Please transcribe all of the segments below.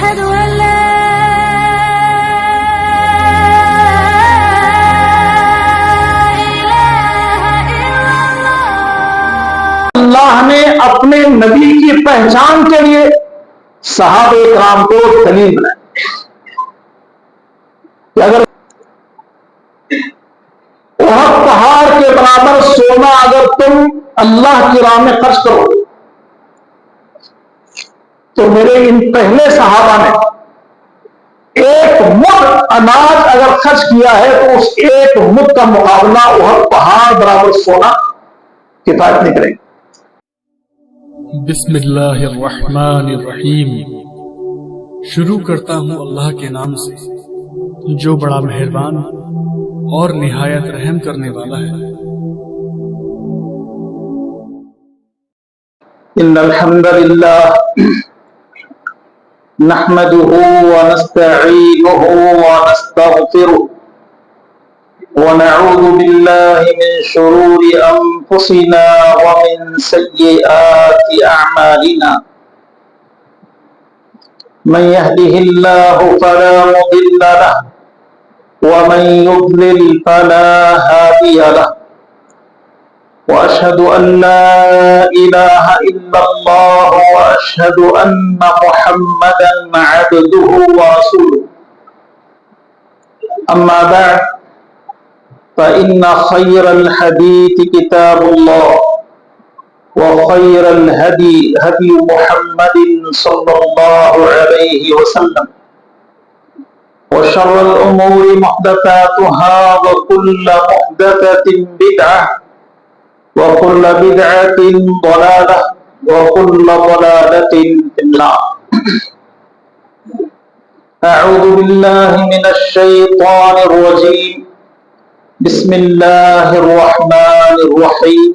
أشهد أن لا إله إلا الله. اللہ نے اپنے نبی کی پہچان کے لیے صحابہ کرام کو دلیل بنایا کہ اگر احد پہاڑ کے برابر سونا اگر تم اللہ کی راہ میں خرچ کرو تو میرے ان پہلے صحابہ نے ایک مٹھ اناج اگر خرچ کیا ہے تو اس ایک مٹھ کا مقابلہ احد پہاڑ برابر سونا کفایت نہیں کرے گا. بسم اللہ الرحمن الرحیم. شروع کرتا ہوں اللہ کے نام سے جو بڑا مہربان اور نہایت رحم کرنے والا ہے. ان الحمد للہ نحمده ونستعینه ونستغفره ونعوذ بالله من شرور انفسنا ومن سیئات اعمالنا من يهده الله فلا مضل له ومن يضلل فلا هادي له وأشهد أن لا إله إلا الله وأشهد أن محمدا عبده ورسوله. أما بعد فإن خير الحديث كتاب الله وخير الهدي هدي محمد صلى الله عليه وسلم وشر الأمور محدثاتها وكل محدثة بدعة وكل بدعة ضلالة وكل ضلالة في النار. أعوذ بالله من الشيطان الرجيم. بسم الله الرحمن الرحيم.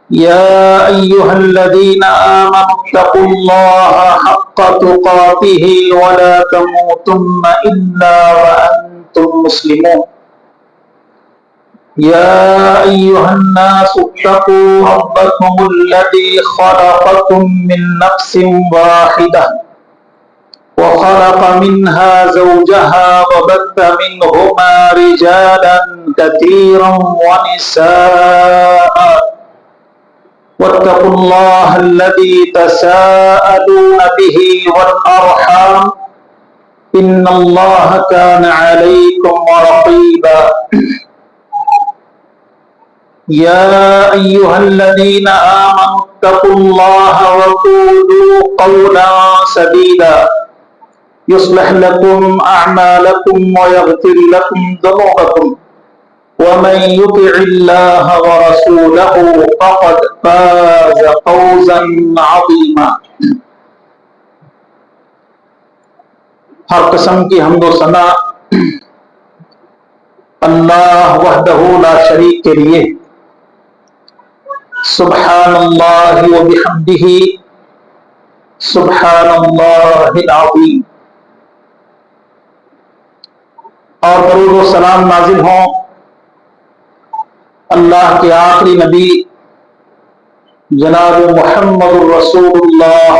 يا أيها الذين آمنوا اتقوا الله حق تقاته ولا تموتن إلا وأنتم مسلمون. يا أيها الناس اتقوا ربكم الذي خلقكم من نفس واحدة وخلق منها زوجها وبث منهما رجالا كثيرا ونساء واتقوا الله الذي تساءلون به والأرحام إن الله كان عليكم رقيبا. يا أيها الذين آمنوا اتقوا الله وقولوا قولا سديدا يصلح لكم أعمالكم ويغفر لكم ذنوبكم ومن يطع الله ورسوله فقد فاز فوزا عظيما. ہر قسم کی حمد و ثنا اللہ وحدہ لا شریک کے لیے. سبحان اللہ وبحمدہ سبحان اللہ العظیم. اور درود و سلام نازل ہوں اللہ کے آخری نبی جناب محمد الرسول اللہ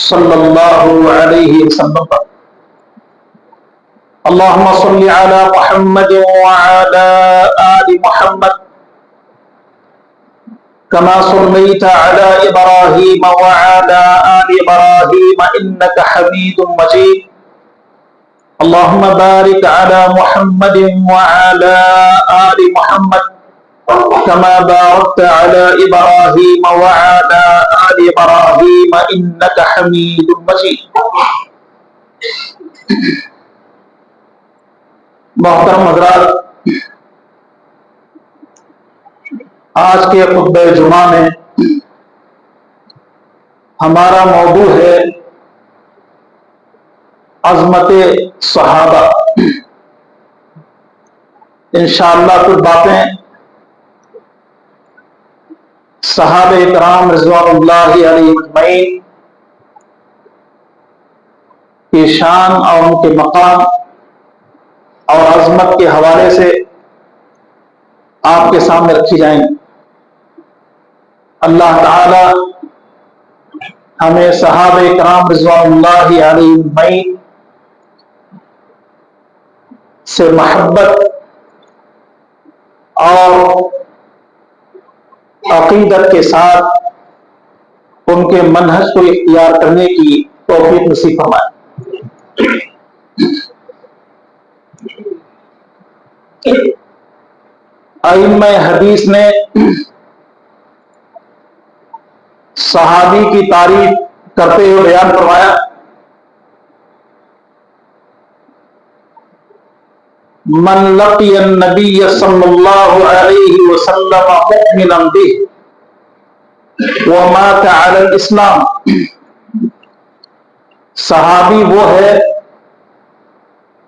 صلی اللہ علیہ وسلم پر. اللہم صلی علی محمد وعلی آل محمد كما صليت على إبراهيم وعلى آل إبراهيم إنك حميد مجيد. اللهم بارك على محمد وعلى آل محمد كما باركت على إبراهيم وعلى آل إبراهيم إنك حميد مجيد. محترم حضرات، آج کے خطبہ جمعہ میں ہمارا موضوع ہے عظمت صحابہ. انشاءاللہ کچھ باتیں صحابہ کرام رضوان اللہ علیہ اجمعین کی شان اور ان کے مقام اور عظمت کے حوالے سے آپ کے سامنے رکھی جائیں. اللہ تعالی ہمیں صحابہ کرام رضوان اللہ علیہ اجمعین سے محبت اور عقیدت کے ساتھ ان کے منہج کو اختیار کرنے کی توفیق نصیب فرمائے۔ ائمہ حدیث نے صحابی کی تعریف کرتے ہوئے بیان فرمایا، من لقی النبی صلی اللہ علیہ وسلم مؤمنا بہ ومات علی الاسلام، صحابی وہ ہے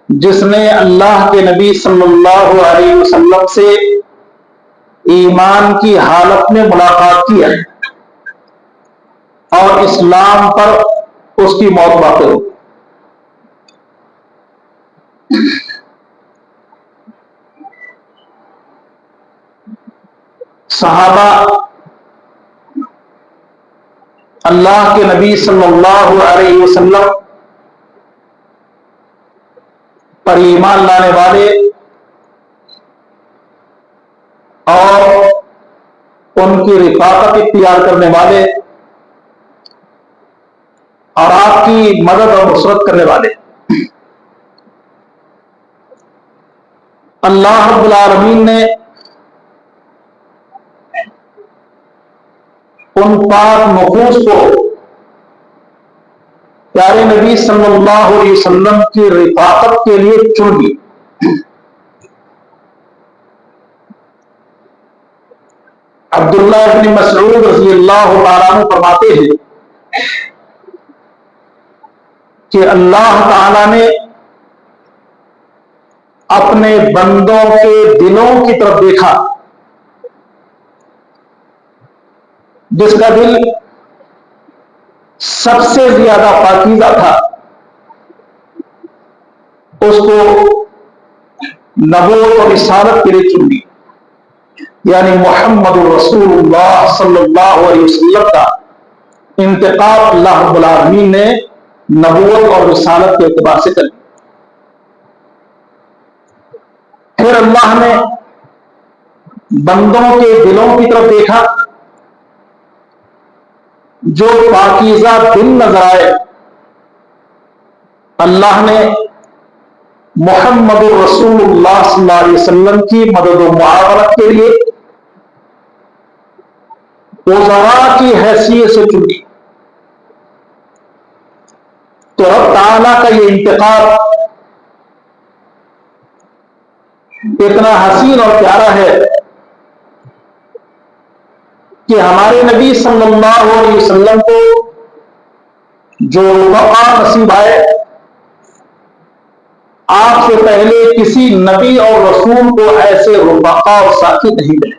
جس نے اللہ کے نبی صلی اللہ علیہ وسلم سے ایمان کی حالت میں ملاقات کیا اور اسلام پر اس کی موت واقع ہو۔ صحابہ اللہ کے نبی صلی اللہ علیہ وسلم پر ایمان لانے والے اور ان کی رفاقت اختیار کرنے والے اور آپ کی مدد اور نصرت کرنے والے، اللہ رب العالمین نے ان پاک نفوس کو پیارے نبی صلی اللہ علیہ وسلم کی رفاقت کے لیے چن لی۔ عبداللہ بن مسعود رضی اللہ تعالیٰ عنہ فرماتے ہیں کہ اللہ تعالیٰ نے اپنے بندوں کے دلوں کی طرف دیکھا، جس کا دل سب سے زیادہ پاکیزہ تھا، اس کو نبوت اور رسالت کے لیے چن لی، یعنی محمد رسول اللہ صلی اللہ علیہ وسلم کا انتخاب اللہ رب العالمین نے نبوت اور رسالت کے اعتبار سے کر لیا۔ پھر اللہ نے بندوں کے دلوں کی طرف دیکھا، جو پاکیزہ دل نظر آئے، اللہ نے محمد رسول اللہ صلی اللہ علیہ وسلم کی مدد و معاونت کے لیے وزراء کی حیثیت سے چنی۔ تو رب تعالیٰ کا یہ انتخاب اتنا حسین اور پیارا ہے کہ ہمارے نبی صلی اللہ علیہ وسلم کو جو رفقا نصیب آئے، آپ سے پہلے کسی نبی اور رسول کو ایسے رفقا اور ساتھی نہیں ملے،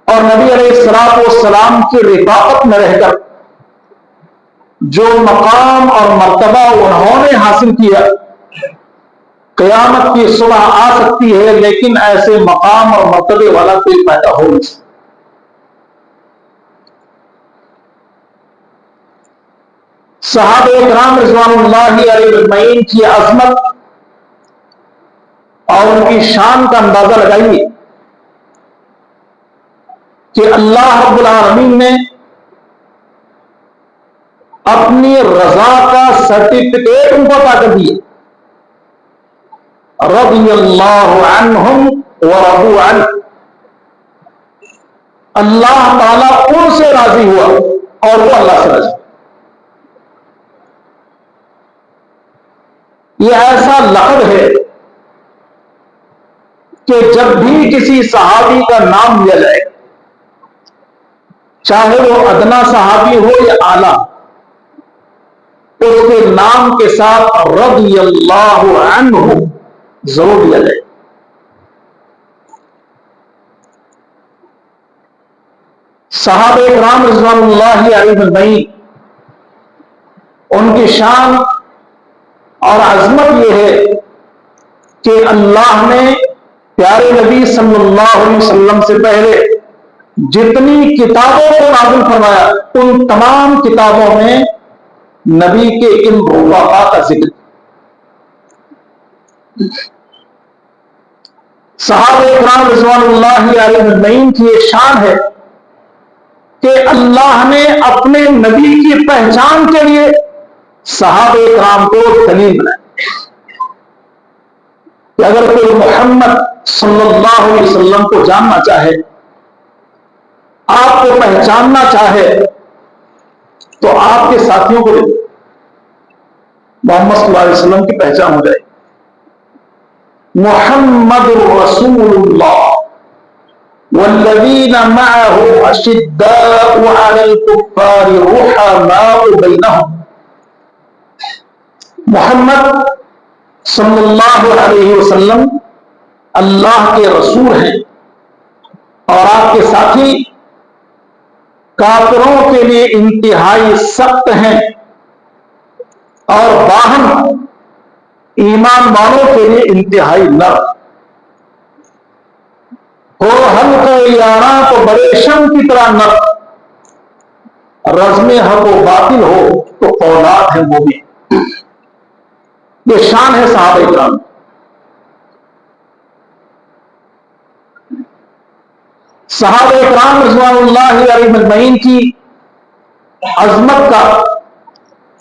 اور نبی علیہ الصلوۃ والسلام کی رفاقت میں رہ کر جو مقام اور مرتبہ انہوں نے حاصل کیا، قیامت کی صبح آ سکتی ہے لیکن ایسے مقام اور مرتبے والا کوئی پیدا ہو نہیں سکتا۔ صحابہ کرام رضوان اللہ علیہ اجمعین کی عظمت اور ان کی شان کا اندازہ لگائیے کہ اللہ رب العالمین نے اپنی رضا کا سرٹیفکیٹ ان کو عطا کر دیا، رضی اللہ عنہم ورضوا عنہ، اللہ تعالیٰ ان سے راضی ہوا اور وہ اللہ سے راضی۔ یہ ایسا لقب ہے کہ جب بھی کسی صحابی کا نام لیا جائے، چاہے وہ ادنا صحابی ہو یا اعلیٰ، اس کے نام کے ساتھ رضی اللہ عنہ ضرور لیا جائے۔ صحابہ کرام رضوان اللہ علیہ اجمعین، ان کی شان اور عظمت یہ ہے کہ اللہ نے پیارے نبی صلی اللہ علیہ وسلم سے پہلے جتنی کتابوں کو نازل فرمایا ان تمام کتابوں میں نبی کے ان رفقا کا ذکر. صحابہ اکرام رضوان اللہ علیہ اجمعین کی یہ شان ہے کہ اللہ نے اپنے نبی کی پہچان کے لیے صحابہ اکرام کو دلیل بنایا کہ اگر کوئی محمد صلی اللہ علیہ وسلم کو جاننا چاہے، آپ کو پہچاننا چاہے، تو آپ کے ساتھیوں کو محمد صلی اللہ علیہ وسلم کی پہچان ہو جائے. محمد رسول اللہ والذین معه اشداء علی الکفار رحماء بینہم. محمد صلی اللہ علیہ وسلم اللہ کے رسول ہیں اور آپ کے ساتھی کافروں کے لیے انتہائی سخت ہیں اور باہم ایمان والوں کے لیے انتہائی نرم. ہو ہلکا یاراں تو بڑے شم کی طرح نرم، رزم حق و باطل ہو تو اولاد ہے وہ بھی. یہ شان ہے صحابہ اکرام. صحابہ اکرام رضوان اللہ علیہ اجمعین کی عظمت کا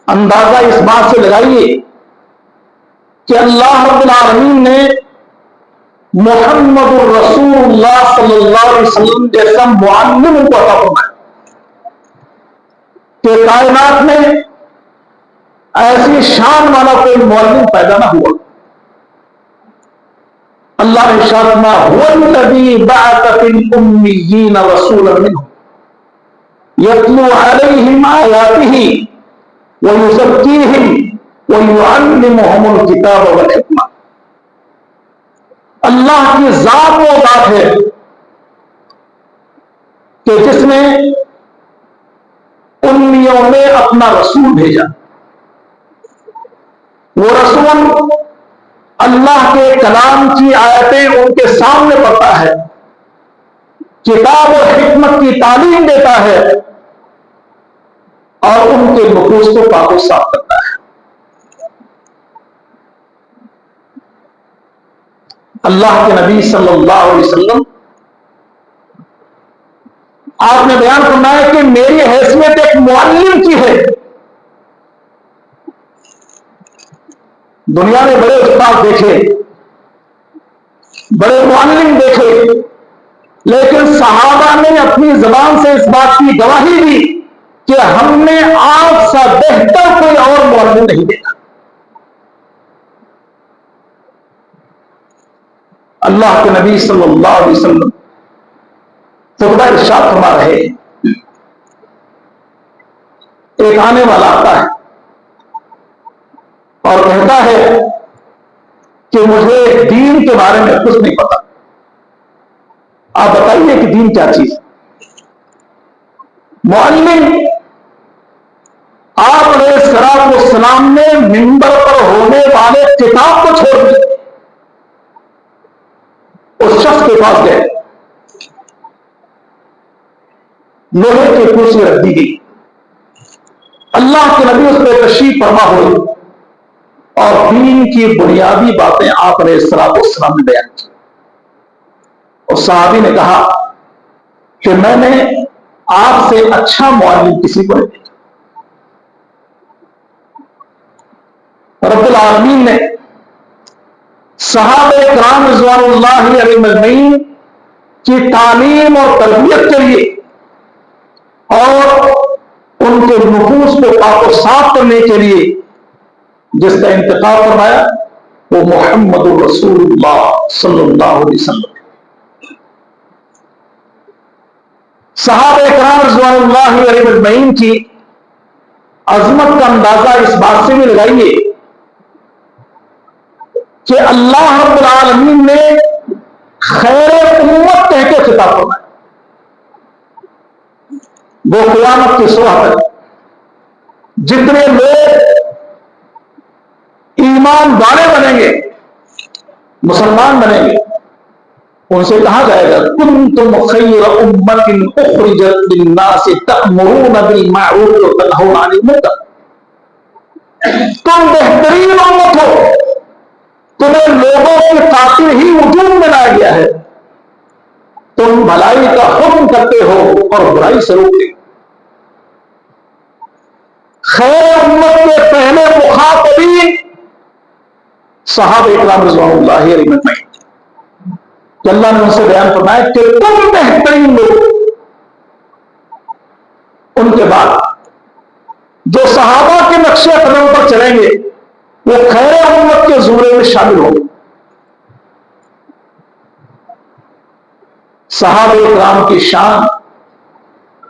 اندازہ اس بات سے لگائیے کہ اللہ رب العالمین نے محمد الرسول اللہ صلی اللہ علیہ وسلم جیسا معلم ان کو عطا فرمایا کہ کائنات میں ایسی شان والا کوئی معلم پیدا نہ ہوا. اللہ نے ارشاد فرمایا هو الذی بعث فی الامیین رسولا منهم یتلو علیہم آیاتہ ویزکیہم ویعلمہم الکتاب والحکمہ. اللہ کی ذات وہ ذات ہے کہ جس نے امیوں میں اپنا رسول بھیجا. وہ رسول اللہ کے کلام کی آیتیں ان کے سامنے پڑھتا ہے، کتاب اور حکمت کی تعلیم دیتا ہے اور ان کے نفوس کو پاک و صاف کرتا ہے. اللہ کے نبی صلی اللہ علیہ وسلم آپ نے بیان فرمایا کہ میری حیثیت ایک معلم کی ہے. دنیا میں بڑے استاد دیکھے، بڑے معلم دیکھے، لیکن صحابہ نے اپنی زبان سے اس بات کی گواہی دی کہ ہم نے آپ سے بہتر کوئی اور معلم نہیں دیکھا. اللہ کے نبی صلی اللہ علیہ وسلم خطبہ ارشاد فرما رہے، ایک آنے والا آتا ہے اور کہتا ہے کہ مجھے دین کے بارے میں کچھ نہیں پتا، آپ بتائیے کہ دین کیا چیز. معلم آپ علیہ الصلوۃ والسلام نے منبر پر ہونے والے کتاب کو چھوڑ دیا، اس شخص کے پاس گئے، لوہے کی کرسی رکھ دی گئی، اللہ کے نبی اس پہ تشریف فرما ہوئے اور دین کی بنیادی باتیں آپ علیہ الصلوۃ والسلام نے بیان کی. اور صحابی نے کہا کہ میں نے آپ سے اچھا معلم کسی کو نہیں دیکھا. رب العالمین نے صحابہ کرام رضوان اللہ علیہ اجمعین کی تعلیم اور تربیت کے لیے اور ان کے نفوس کو پاک و صاف کرنے کے لیے جس کا انتخاب فرمایا وہ محمد رسول اللہ صلی اللہ علیہ وسلم. صحابہ کرام رضوان اللہ علیہ اجمعین کی عظمت کا اندازہ اس بات سے بھی لگائیے کہ اللہ رب العالمین نے خیر امت کہہ کے خطاب فرمایا. وہ قیامت کی صبح تک جتنے لوگ ایمان والے بنیں گے، مسلمان بنیں گے، ان سے کہا جائے گا کنتم خیر امت اخرجت للناس تأمرون بالمعروف وتنہون عن المنکر، تم بہترین امت ہو، تمہیں لوگوں کی خاطر ہی وجود میں لایا گیا ہے، تم بھلائی کا حکم کرتے ہو اور برائی سے روکتے ہو۔ خیر امت کے پہلے مخاطبین صحابہ اکرام رضوان اللہ علیہم اجمعین، کہ اللہ نے ان سے بیان فرمایا کہ تم بہترین لوگ۔ ان کے بعد جو صحابہ کے نقش قدم پر چلیں گے وہ خیر امت کے زمرے میں شامل ہوں گے۔ صحابہ اکرام کی شان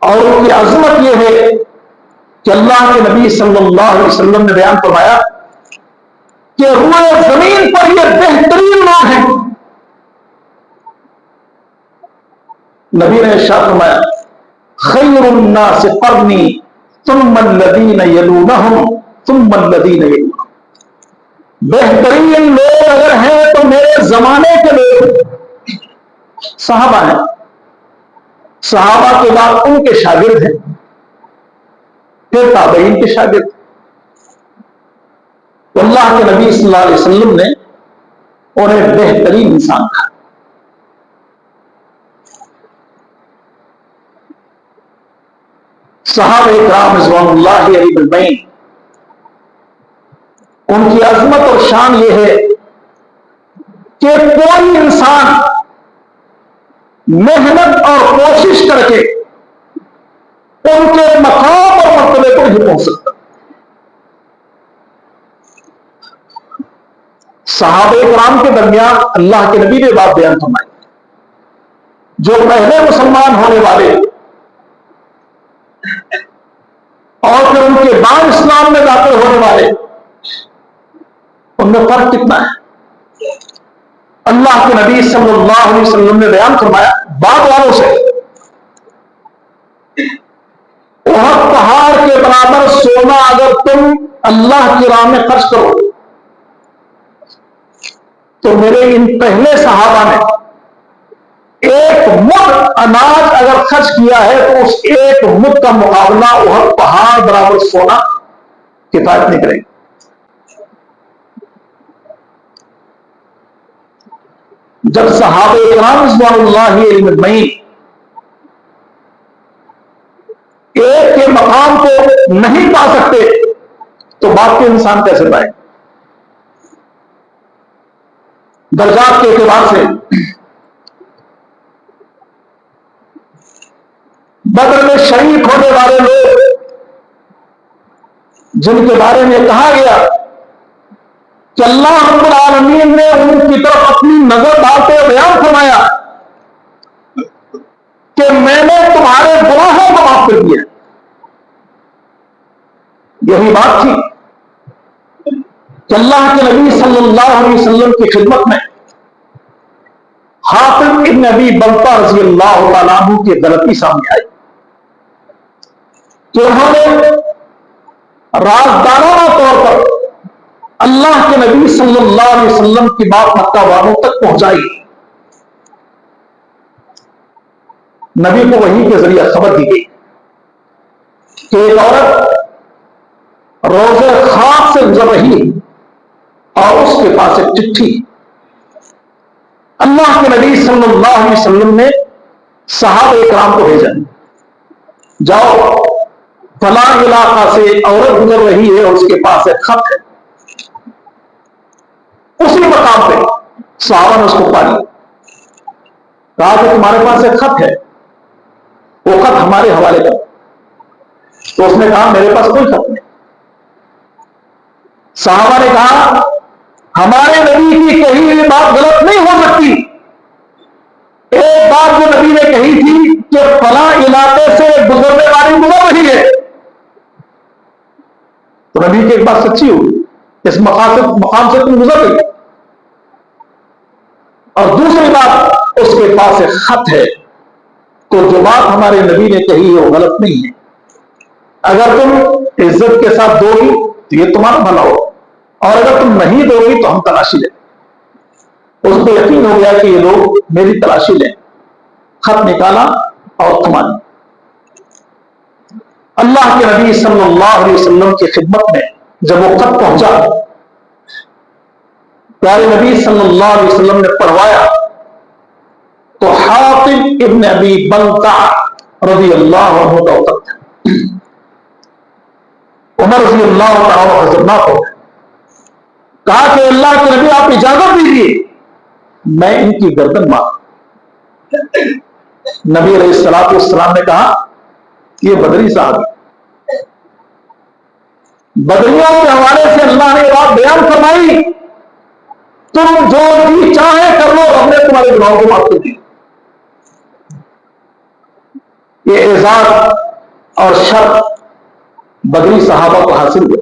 اور ان کی عظمت یہ ہے کہ اللہ کے نبی صلی اللہ علیہ وسلم نے بیان فرمایا کہ روئے زمین پر یہ بہترین لوگ ہیں۔ نبی نے ارشاد فرمایا خیر الناس قرنی ثم الذین یلونہم ثم الذین یلونہم، بہترین لوگ اگر ہیں تو میرے زمانے کے لوگ صحابہ ہیں، صحابہ کے بعد ان کے شاگرد ہیں، پھر تابعین کے شاگرد۔ اللہ کے نبی صلی اللہ علیہ وسلم نے انہیں بہترین انسان کہا۔ صحابہ اکرام رضوان اللہ علیہم اجمعین، ان کی عظمت اور شان یہ ہے کہ کوئی انسان محنت اور کوشش کر کے ان کے مقام اور مرتبے کو نہیں پہنچ سکتا۔ صحابہ اکرام کے درمیان اللہ کے نبی نے بات بیان فرمائی، جو پہلے مسلمان ہونے والے اور پھر ان کے بعد اسلام میں داخل ہونے والے، ان میں فرق کتنا ہے؟ اللہ کے نبی صلی اللہ علیہ وسلم نے بیان فرمایا بعد والوں سے، احد پہاڑ کے برابر سونا اگر تم اللہ کی راہ میں خرچ کرو تو میرے ان پہلے صحابہ نے ایک مد اناج اگر خرچ کیا ہے تو اس ایک مد کا مقابلہ احد پہاڑ برابر سونا کفایت نہیں کرے گا۔ جب صحابہ اکرام رضوان اللہ علیہم اجمعین ایک کے مقام کو نہیں پا سکتے تو باقی انسان کیسے پائے؟ درجات کے اعتبار سے بدر میں شریک ہونے والے لوگ جن کے بارے میں کہا گیا کہ اللہ رب العالمین نے ان کی طرف اپنی نظر ڈالتے بیان فرمایا کہ میں نے تمہارے گناہوں کو معاف کر دیا۔ یہی بات تھی کہ اللہ کے نبی صلی اللہ علیہ وسلم کی خدمت میں حاتم ابن ابی بلتہ رضی اللہ تعالیٰ عنہ کی غلطی سامنے آئی کہ انہوں نے رازدارانہ طور پر اللہ کے نبی صلی اللہ علیہ وسلم کی بات مکہ والوں تک پہنچائی۔ نبی کو وحی کے ذریعے خبر دی گئی کہ ایک عورت روزے خواب سے گزر رہی ہے اور اس کے پاس ایک چٹھی۔ اللہ کے نبی صلی اللہ علیہ وسلم نے صحابہ اکرام کو بھیجا، جاؤ فلاں علاقہ سے عورت گزر رہی ہے اور اس کے پاس ایک خط ہے۔ اسی مقام پہ صحابہ نے اس کو پا لیا، کہا کہ تمہارے پاس ایک خط ہے، وہ خط ہمارے حوالے کر۔ تو اس نے کہا میرے پاس کوئی خط نہیں۔ صحابہ نے کہا ہمارے نبی کی کہی ہوئی بات غلط نہیں ہو سکتی، ایک بات جو نبی نے کہی تھی کہ فلاں علاقے سے گزرنے والی گزر رہی ہے، تو نبی کی ایک بات سچی ہوئی، اس مقام سے تم گزر گئی، اور دوسری بات اس کے پاس ایک خط ہے، تو جو بات ہمارے نبی نے کہی ہے وہ غلط نہیں ہے۔ اگر تم عزت کے ساتھ دو گی تو یہ تمہارا بھلا ہو، اور اگر تم نہیں دو گی تو ہم تلاشی لیں۔ اس کو یقین ہو گیا کہ یہ لوگ میری تلاشی لیں. خط نکالا اور تھما لیا. اللہ کے نبی صلی اللہ علیہ وسلم کی خدمت میں جب وہ خط پہنچا، پیارے نبی صلی اللہ علیہ وسلم نے پڑھوایا تو حاطب ابن ابی بلتع رضی اللہ عنہ کا اتر تھا. عمر رضی اللہ عنہ حضرناک ہو گئے. کہا کہ اللہ کے نبی آپ اجازت دیجیے میں ان کی گردن مار. نبی علیہ الصلوۃ والسلام نے کہا یہ بدری صاحب، بدریوں کے حوالے سے اللہ نے بات بیان فرمائی، تم جو بھی چاہے کر لو، ہم نے تمہارے گناہوں کو معاف کر دیا. یہ اعزاز اور شرف بدری صحابہ کو حاصل ہوئے.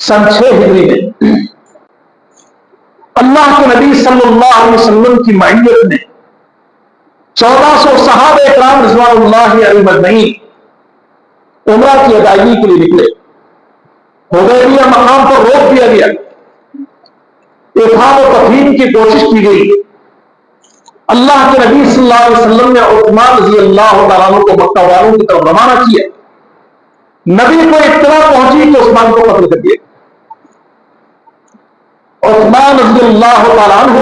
سن 6 ہجری میں اللہ کے نبی صلی اللہ علیہ وسلم کی معیت میں 1400 صحابہ اکرام رضوان اللہ علیہم اجمعین عمرہ کی ادائیگی کے لیے نکلے. حدیبیہ مقام پر روک دیا گیا، افہام و تفہیم کی کوشش کی گئی. اللہ کے نبی صلی اللہ علیہ وسلم نے عثمان رضی اللہ تعالیٰ عنہ کو مکہ والوں کی طرف روانہ کیا. نبی کو اطلاع پہنچی تو عثمان کو قتل کر دیا. عثمان رضی اللہ تعالیٰ عنہ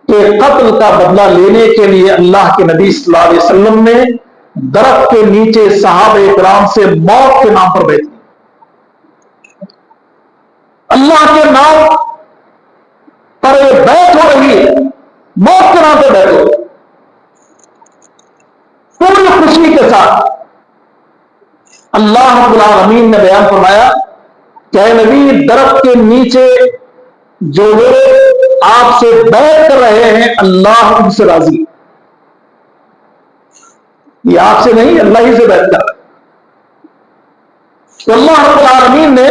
کے قتل کا بدلہ لینے کے لیے اللہ کے نبی صلی اللہ علیہ وسلم نے درخت کے نیچے صحابہ اکرام سے موت کے نام پر بیٹھ لی. اللہ کے نام پر بیعت ہو رہی ہے، موت کے نام پہ بیٹھو. پوری خوشی کے ساتھ اللہ رب العالمین نے بیان فرمایا کہ اے نبی درخت کے نیچے جو لوگ آپ سے بیعت کر رہے ہیں اللہ ان سے راضی. یہ آپ سے نہیں، اللہ ہی سے بیعت کر رہے ہیں. تو اللہ رب العالمین نے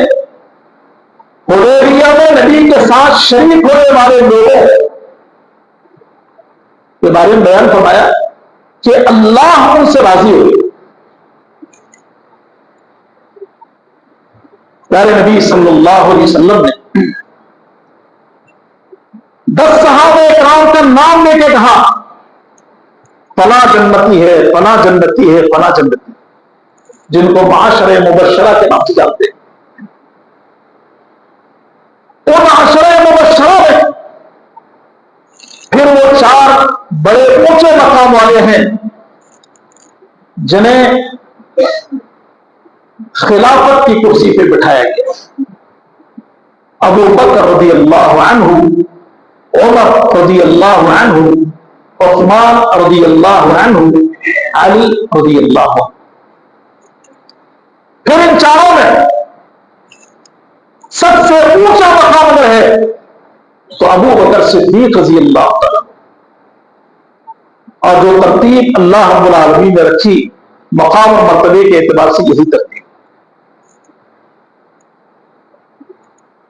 حدیبیہ میں نبی کے ساتھ شریک ہونے والے لوگوں کے بارے میں بیان فرمایا کہ اللہ ان سے راضی ہوئے. پیارے نبی صلی اللہ علیہ وسلم نے 10 صحابہ اکرام کا نام لے کے کہا فلاں جنتی ہے، فلاں جنتی ہے، فلاں جنتی، جن کو معاشرہ مبشرہ کے نام سے جانتے ہیں. وہ معاشرہ مبشرہ میں پھر وہ 4 بڑے اونچے مقام والے ہیں جنہیں خلافت کی کرسی پہ بٹھایا گیا. ابو بکر رضی اللہ عنہ، عمر رضی اللہ عنہ، عثمان رضی اللہ عنہ، علی رضی اللہ عنہ. پھر ان چاروں میں سب سے اونچا مقام اگر ہے تو ابو بکر صدیق رضی اللہ تعالیٰ. اور جو ترتیب اللہ رب العالمین نے رکھی مقام اور مرتبے کے اعتبار سے یہی ترتیب.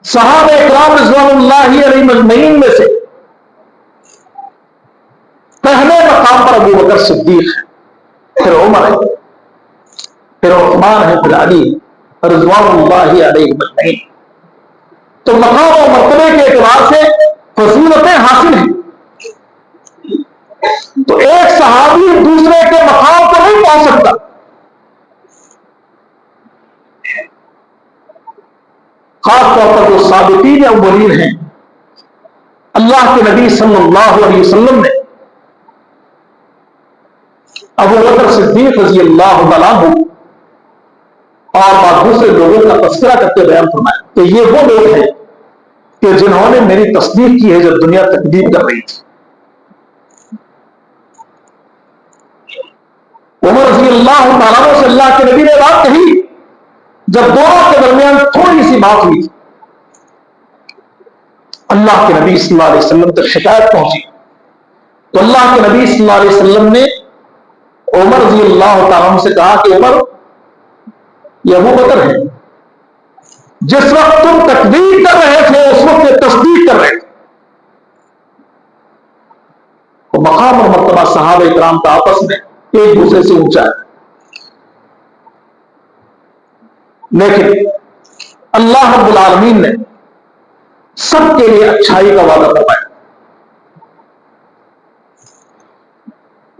صحابہ اکرام رضوان اللہ علیہم اجمعین میں سے پہلے مقام پر ابو بکر صدیق ہے، پھر عمر ہے، پھر عثمان ہے، پھر علی رضوان اللہ علیہم اجمعین. تو مقام اور مرتبے کے اعتبار سے فضیلتیں حاصل ہیں. تو ایک صحابی دوسرے کے مقام پر نہیں پہنچ سکتا. خاص طور پر جو سابقین اولین ہیں، اللہ کے نبی صلی اللہ علیہ وسلم نے ابو بکر صدیق رضی اللہ عنہ اور بعض دوسرے لوگوں کا تذکرہ کرتے بیان فرمایا کہ یہ وہ لوگ ہیں کہ جنہوں نے میری تصدیق کی ہے جب دنیا تکذیب کر رہی تھی. عمر رضی اللہ عنہ سے اللہ کے نبی نے بات کہی جب دونوں کے درمیان تھوڑی سی بات ہوئی. اللہ کے نبی صلی اللہ علیہ وسلم تک شکایت پہنچی تو اللہ کے نبی صلی اللہ علیہ وسلم نے عمر رضی اللہ تعالیٰ عنہ سے کہا کہ عمر یہ ابو بکر ہے، جس وقت تم تکذیب کر رہے تھے اس وقت یہ تصدیق کر رہے تھے. تو مقام اور مرتبہ صحابہ اکرام کا آپس میں ایک دوسرے سے اونچا ہے. لیکن اللہ رب العالمین نے سب کے لیے اچھائی کا وعدہ فرمایا.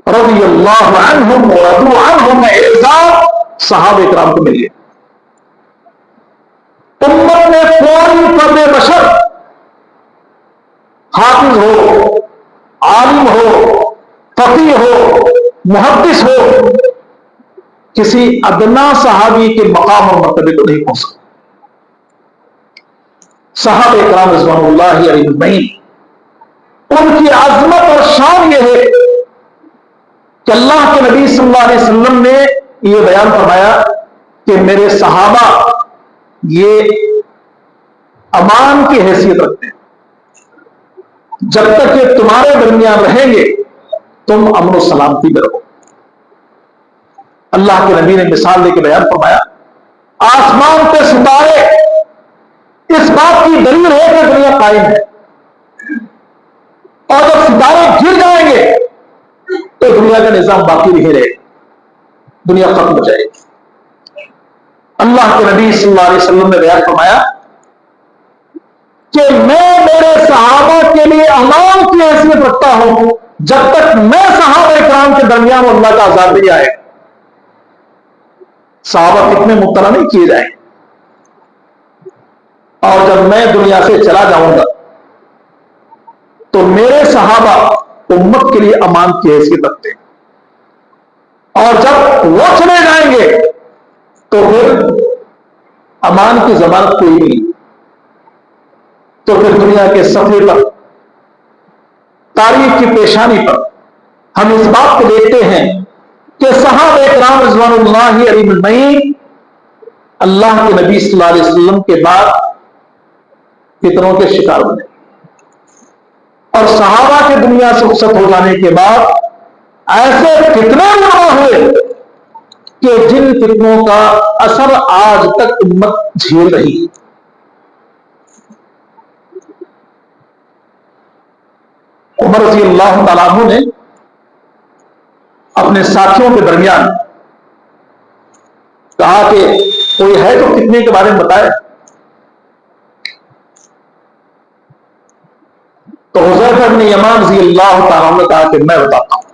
رضی اللہ عنہم ورضوا عنہ میں اعزاز صحابہ کرام کو مل گیا. امت میں کوئی فرد بشر حافظ ہو، عالم ہو، فقیہ ہو، محدث ہو، کسی ادنا صحابی کے مقام اور مرتبے کو نہیں پہنچ سکتا. صحابہ کرام رضوان اللہ علیہ اجمعین، ان کی عظمت اور شان یہ ہے کہ اللہ کے نبی صلی اللہ علیہ وسلم نے یہ بیان فرمایا کہ میرے صحابہ یہ امان کی حیثیت رکھتے ہیں. جب تک یہ تمہارے درمیان رہیں گے تم امن و سلامتی میں رہو. اللہ کے نبی نے مثال دے کے بیان فرمایا آسمان پہ ستارے اس بات کی دلیل ہے کہ دنیا قائم ہے، اور جب ستارے گر جائیں گے تو دنیا کا نظام باقی نہیں رہے، دنیا ختم ہو جائے گی. اللہ کے نبی صلی اللہ علیہ وسلم نے بیان فرمایا کہ میں میرے صحابہ کے لیے امان کی حیثیت رکھتا ہوں جب تک میں صحابہ کرام کے درمیان اللہ کا عذاب نہیں آئے. صحابہ کتنے مبتلا نہیں کیے جائیں، اور جب میں دنیا سے چلا جاؤں گا تو میرے صحابہ امت کے لیے امان کی حیثیت رکھتے ہیں، اور جب وہ چلے جائیں گے تو پھر امان کی ضمانت کوئی نہیں. تو پھر دنیا کے صفحے پر، تاریخ کی پیشانی پر ہم اس بات کو دیکھتے ہیں کہ صحابہ کرام رضوان اللہ علیہ اجمعین اللہ کے نبی صلی اللہ علیہ وسلم کے بعد فتنوں کے شکار بنے، اور صحابہ کے دنیا سے رخصت ہو جانے کے بعد ایسے فتنے جمع ہوئے کہ جن فتنوں کا اثر آج تک امت جھیل رہی ہے. عمر رضی اللہ تعالیٰ عنہ نے اپنے ساتھیوں کے درمیان کہا کہ کوئی ہے تو فتنے کے بارے میں بتائے. تو حذیفہ بن یمان رضی اللہ تعالیٰ عنہ نے کہا کہ میں بتاتا ہوں.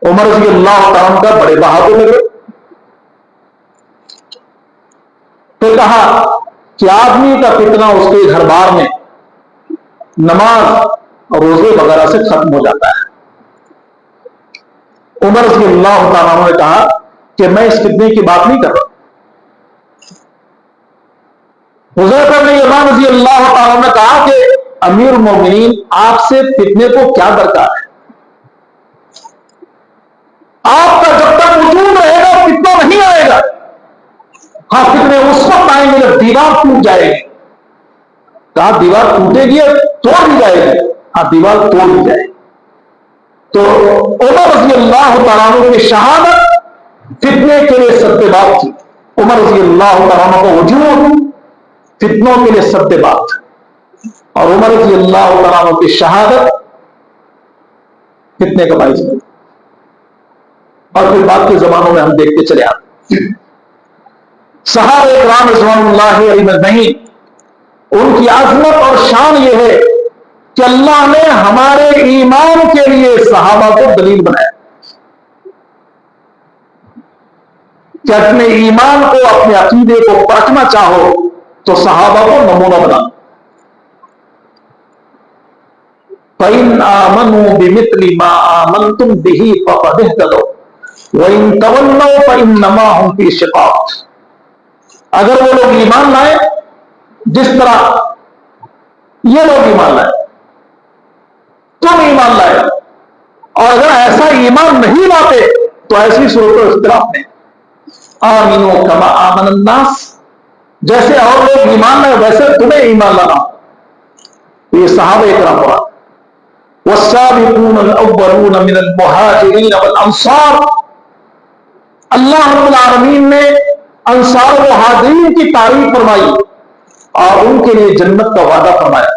عمر رضی اللہ تعالیٰ عنہ کا بڑے بہادر لگے. پھر کہا کہ آدمی کا فتنہ اس کے گھر بار میں نماز اور روزے وغیرہ سے ختم ہو جاتا ہے. عمر رضی اللہ تعالیٰ عنہ نے کہا کہ میں اس فتنے کی بات نہیں کر رہا. حذیفہ بن یمان رضی اللہ تعالیٰ عنہ نے کہا کہ امیر المومنین آپ سے فتنے کو کیا درکار ہے؟ آپ کا جب تک وجود رہے گا فتنہ نہیں آئے گا. ہاں فتنے اس وقت آئیں گے جب دیوار ٹوٹ جائے گی. کہا دیوار ٹوٹے گی توڑ دی جائے گی؟ ہاں دیوار توڑ دی جائے گی. تو عمر رضی اللہ تعالیٰ عنہ کی شہادت فتنے کے لیے سد باب تھی. عمر رضی اللہ تعالیٰ عنہ کا وجود فتنوں کے لیے سد باب تھی، اور عمر رضی اللہ تعالیٰ عنہ کی شہادت فتنے کا باعث بنی. اور پھر بعد کے زمانوں میں ہم دیکھتے چلے آتے صحابہ کرام رضوان اللہ علیہ اجمعین، ان کی عظمت اور شان یہ ہے کہ اللہ نے ہمارے ایمان کے لیے صحابہ کو دلیل بنایا کہ اپنے ایمان کو، اپنے عقیدے کو پرکھنا چاہو تو صحابہ کو نمونہ بنا. فَإِنْ آمَنُوا بِمِثْلِ مَا آمَنْتُمْ بِهِ فَقَدِ اهْتَدَوْا وَإِنْ تَوَلَّوْا فَإِنَّمَا هُمْ فِي شِقَاقٍ. اگر وہ لوگ ایمان لائے جس طرح یہ لوگ ایمان لائے، تم ایمان لائے، اور اگر ایسا ایمان نہیں لاتے تو ایسی صورت و اختلاف نہیں. آمنوا کما آمن الناس، جیسے اور لوگ ایمان لائے ویسے تمہیں ایمان لانا. یہ صحابہ کرام ہوا. والسابقون الاولون من المہاجرین والانصار، اللہ رب العالمین نے انصار و مہاجرین کی تعریف فرمائی اور ان کے لیے جنت کا وعدہ فرمایا.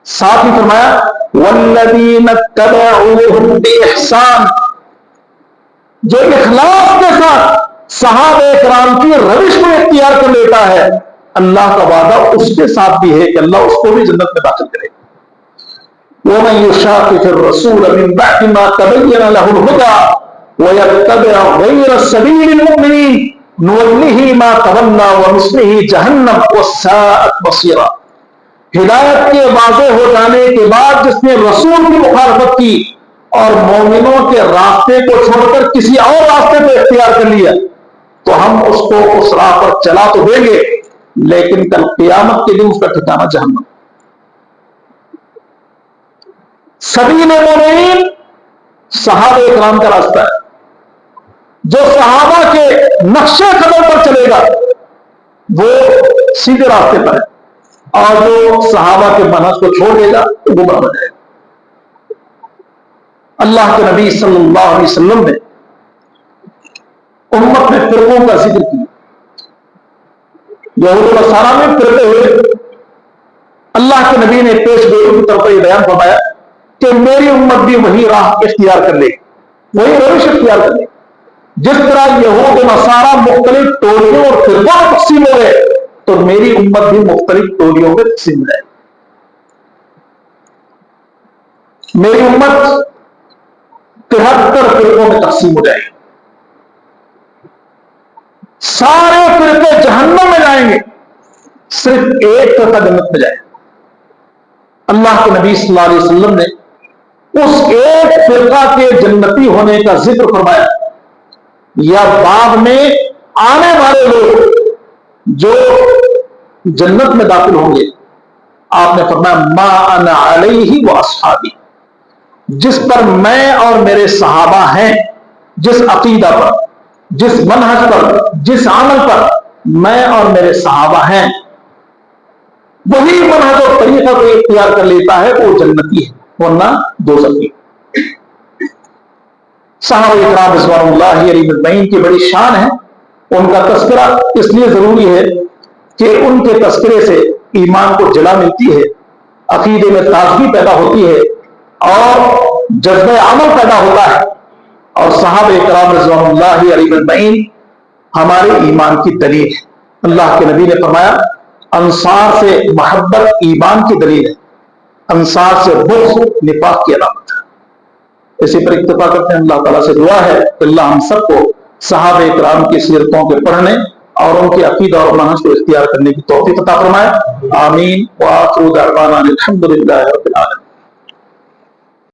ساتھ ہی فرمایا والذین اتبعوہم بإحسان، جو اخلاص کے ساتھ صحابہ کرام کی روش کو اختیار کر لیتا ہے اللہ کا وعدہ اس کے ساتھ بھی ہے کہ اللہ اس کو بھی جنت میں داخل کرے. وَمَن يُشَاقِقِ الرَّسُولَ مِن بَعْدِ مَا تَبَيَّنَ لَهُ الْهُدَىٰ وَيَتَّبِعْ غَيْرَ سَبِيلِ الْمُؤْمِنِينَ نُوَلِّهِ مَا تَوَلَّىٰ وَنُصْلِهِ جَهَنَّمَ وَسَاءَتْ مَصِيرًا. ہدایت کے واضح ہو جانے کے بعد جس نے رسول کی مخالفت کی اور مومنوں کے راستے کو چھوڑ کر کسی اور راستے کو اختیار کر لیا تو ہم اس کو اس راہ پر چلا تو دیں گے لیکن کل قیامت کے دن اس کا ٹھکانہ جہنم. سبیل مومنین صحابہ اکرام کا راستہ ہے. جو صحابہ کے نقشے قدم پر چلے گا وہ سیدھے راستے پر ہے اور جو صحابہ کے منہج کو چھوڑ دے گا وہ گمراہ ہو جائے گا. اللہ کے نبی صلی اللہ علیہ وسلم نے امت میں فرقوں کا ذکر کیا. یہود و نصارہ میں فرقے ہوئے. اللہ کے نبی نے پیش گوئیوں کی طرف یہ بیان فرمایا کہ میری امت بھی وہی راہ اختیار کر لے گی, وہی روش اختیار کر لے گی. جس طرح یہود و نصارہ مختلف ٹولیوں اور فرقوں میں تقسیم ہو گئے تو میری امت بھی مختلف ٹولیوں میں تقسیم ہو جائے گی. میری امت 73 فرقوں میں تقسیم ہو جائے گی. سارے فرقے جہنم میں جائیں گے, صرف ایک فرقہ جنت میں جائے گا. اللہ کے نبی صلی اللہ علیہ وسلم نے اس ایک فرقہ کے جنتی ہونے کا ذکر فرمایا یا بعد میں آنے والے لوگ جو جنت میں داخل ہوں گے. آپ نے فرمایا ما انا علیہ واصحابی, جس پر میں اور میرے صحابہ ہیں, جس عقیدہ پر, جس منہج پر, جس عمل پر میں اور میرے صحابہ ہیں وہی منہج اور طریقہ کو اختیار کر لیتا ہے وہ جنتی ہے ورنہ دوزخی. صحابہ اکرام رضوان اللہ علیہم اجمعین کی بڑی شان ہے. ان کا تذکرہ اس لیے ضروری ہے کہ ان کے تذکرے سے ایمان کو جلا ملتی ہے, عقیدے میں تازگی پیدا ہوتی ہے اور جذبہ عمل پیدا ہوتا ہے. اور صحابہ اکرام رضوان اللہ علیہم اجمعین ہمارے ایمان کی دلیل ہے. اللہ کے نبی نے فرمایا انصار سے محبت ایمان کی دلیل ہے, انصار سے بغض نفاق کی علامت ہے. اسی پر اکتفا کرتے ہیں. اللہ تعالیٰ سے دعا ہے کہ اللہ ہم سب کو صحابہ اکرام کی سیرتوں کے پڑھنے اور ان کے عقیدہ اور منہج کو اختیار کرنے کی توفیق عطا فرمائے. آمین. وآخر دعوانا الحمد للہ رب العالمین.